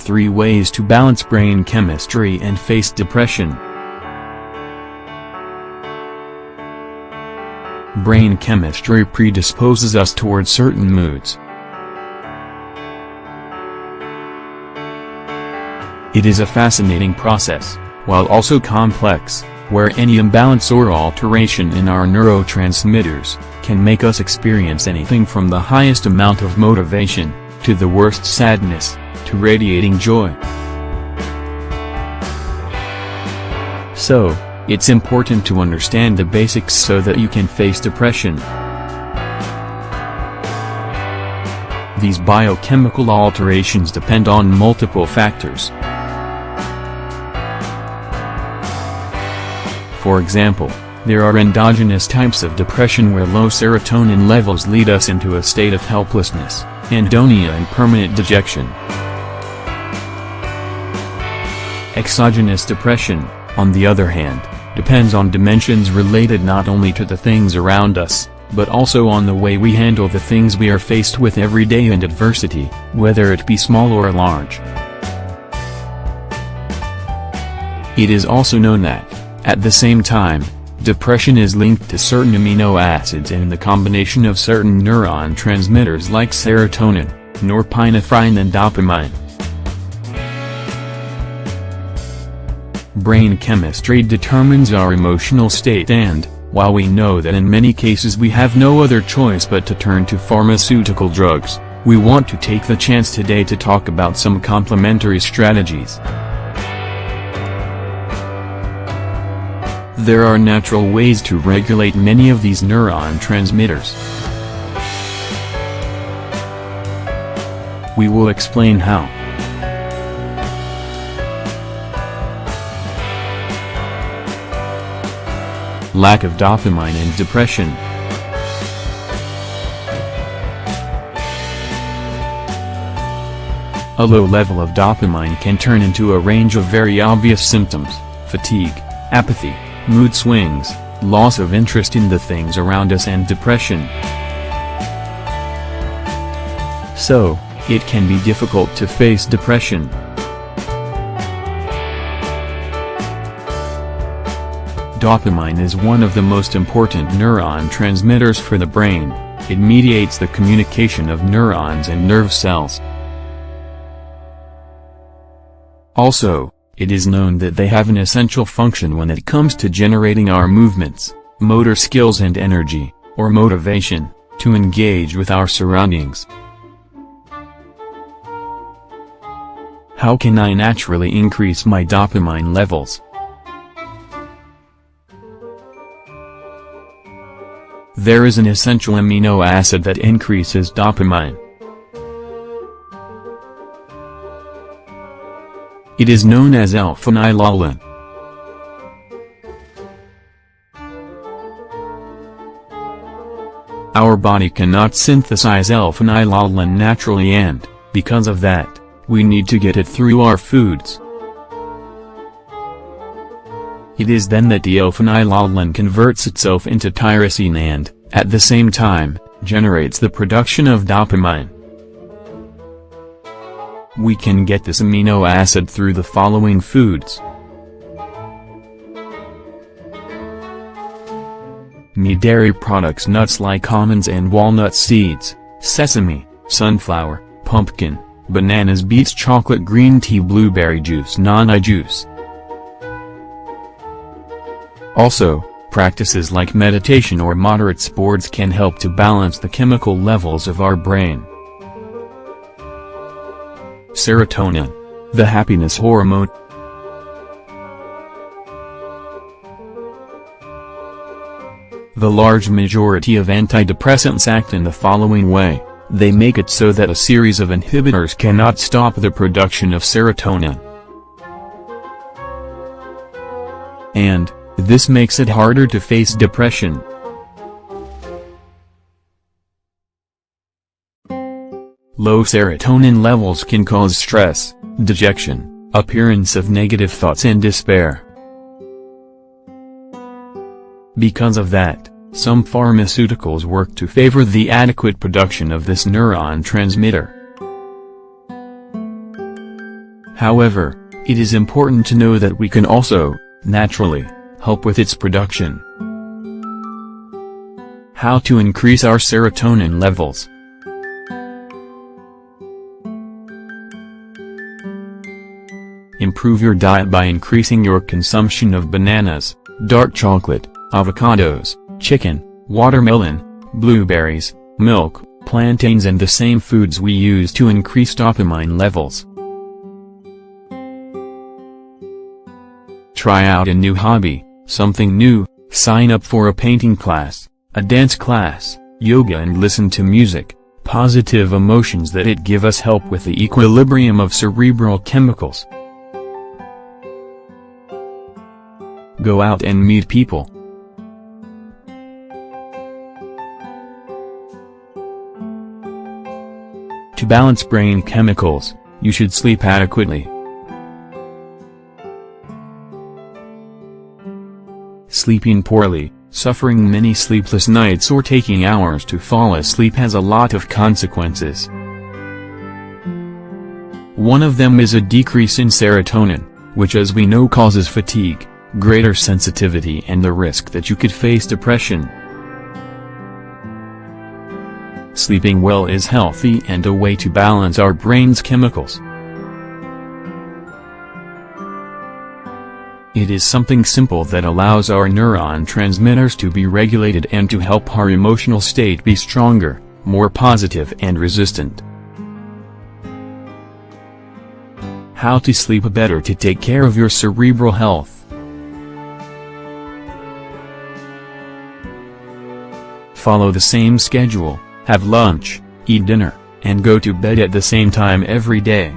3 ways to balance brain chemistry and face depression. Brain chemistry predisposes us towards certain moods. It is a fascinating process, while also complex, where any imbalance or alteration in our neurotransmitters can make us experience anything from the highest amount of motivation, to the worst sadness, to radiating joy. So, it's important to understand the basics so that you can face depression. These biochemical alterations depend on multiple factors. For example, there are endogenous types of depression where low serotonin levels lead us into a state of helplessness, anhedonia and permanent dejection. Exogenous depression, on the other hand, depends on dimensions related not only to the things around us, but also on the way we handle the things we are faced with every day and adversity, whether it be small or large. It is also known that, at the same time, depression is linked to certain amino acids and the combination of certain neuron transmitters like serotonin, norepinephrine and dopamine. Brain chemistry determines our emotional state and, while we know that in many cases we have no other choice but to turn to pharmaceutical drugs, we want to take the chance today to talk about some complementary strategies. There are natural ways to regulate many of these neuron transmitters. We will explain how. Lack of dopamine and depression. A low level of dopamine can turn into a range of very obvious symptoms: fatigue, apathy, mood swings, loss of interest in the things around us and depression. So, it can be difficult to face depression. Dopamine is one of the most important neuron transmitters for the brain. It mediates the communication of neurons and nerve cells. Also, it is known that they have an essential function when it comes to generating our movements, motor skills and energy, or motivation, to engage with our surroundings. How can I naturally increase my dopamine levels? There is an essential amino acid that increases dopamine. It is known as alpha-phenylalanine. Our body cannot synthesize alpha-phenylalanine naturally and, because of that, we need to get it through our foods. It is then that the alpha-phenylalanine converts itself into tyrosine and, at the same time, generates the production of dopamine. We can get this amino acid through the following foods. Meat, dairy products, nuts like almonds and walnut seeds, sesame, sunflower, pumpkin, bananas, beets, chocolate, green tea, blueberry juice, noni juice. Also, practices like meditation or moderate sports can help to balance the chemical levels of our brain. Serotonin, the happiness hormone. The large majority of antidepressants act in the following way: they make it so that a series of inhibitors cannot stop the production of serotonin. And, this makes it harder to face depression. Low serotonin levels can cause stress, dejection, appearance of negative thoughts and despair. Because of that, some pharmaceuticals work to favor the adequate production of this neuron transmitter. However, it is important to know that we can also, naturally, help with its production. How to increase our serotonin levels. Improve your diet by increasing your consumption of bananas, dark chocolate, avocados, chicken, watermelon, blueberries, milk, plantains, and the same foods we use to increase dopamine levels. Try out a new hobby, something new, sign up for a painting class, a dance class, yoga, and listen to music. Positive emotions that it give us help with the equilibrium of cerebral chemicals. Go out and meet people. To balance brain chemicals, you should sleep adequately. Sleeping poorly, suffering many sleepless nights, or taking hours to fall asleep has a lot of consequences. One of them is a decrease in serotonin, which, as we know, causes fatigue, greater sensitivity, and the risk that you could face depression. Sleeping well is healthy and a way to balance our brain's chemicals. It is something simple that allows our neuron transmitters to be regulated and to help our emotional state be stronger, more positive, and resistant. How to sleep better to take care of your cerebral health. Follow the same schedule, have lunch, eat dinner, and go to bed at the same time every day.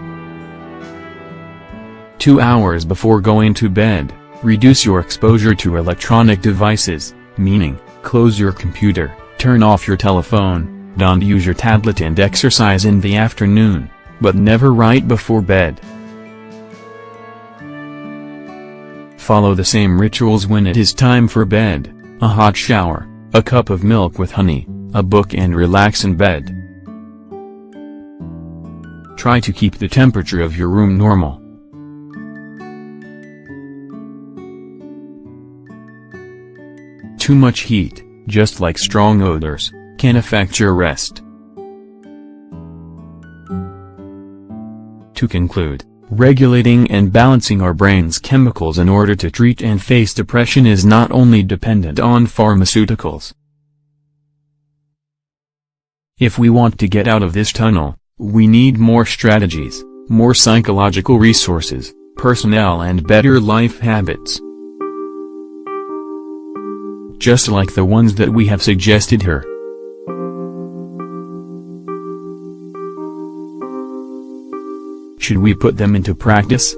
2 hours before going to bed, reduce your exposure to electronic devices, meaning, close your computer, turn off your telephone, don't use your tablet, and exercise in the afternoon, but never right before bed. Follow the same rituals when it is time for bed, a hot shower, a cup of milk with honey, a book, and relax in bed. Try to keep the temperature of your room normal. Too much heat, just like strong odors, can affect your rest. To conclude, regulating and balancing our brain's chemicals in order to treat and face depression is not only dependent on pharmaceuticals. If we want to get out of this tunnel, we need more strategies, more psychological resources, personnel, and better life habits. Just like the ones that we have suggested here. Should we put them into practice?